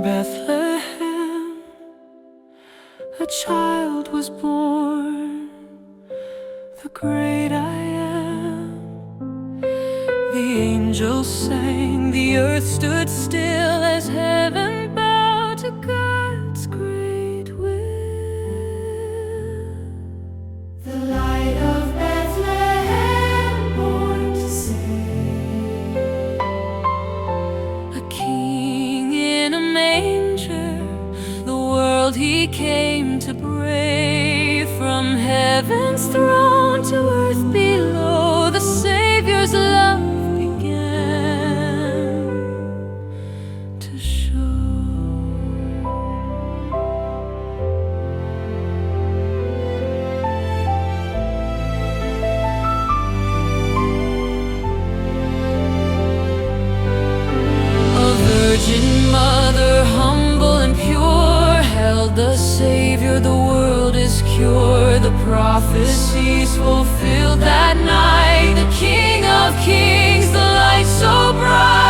Bethlehem, a child was born, the great I am. The angels sang, the earth stood still as heaven bowed to God's great will. The Light of Bethlehem, born to save, a king in a manger, the world he came to brave. From heaven's throne to earth below, the Savior's love began to show. A virgin mother, humble and pure, held the Savior, the world is cured. The prophecies fulfilled that night, the King of Kings, the light so bright.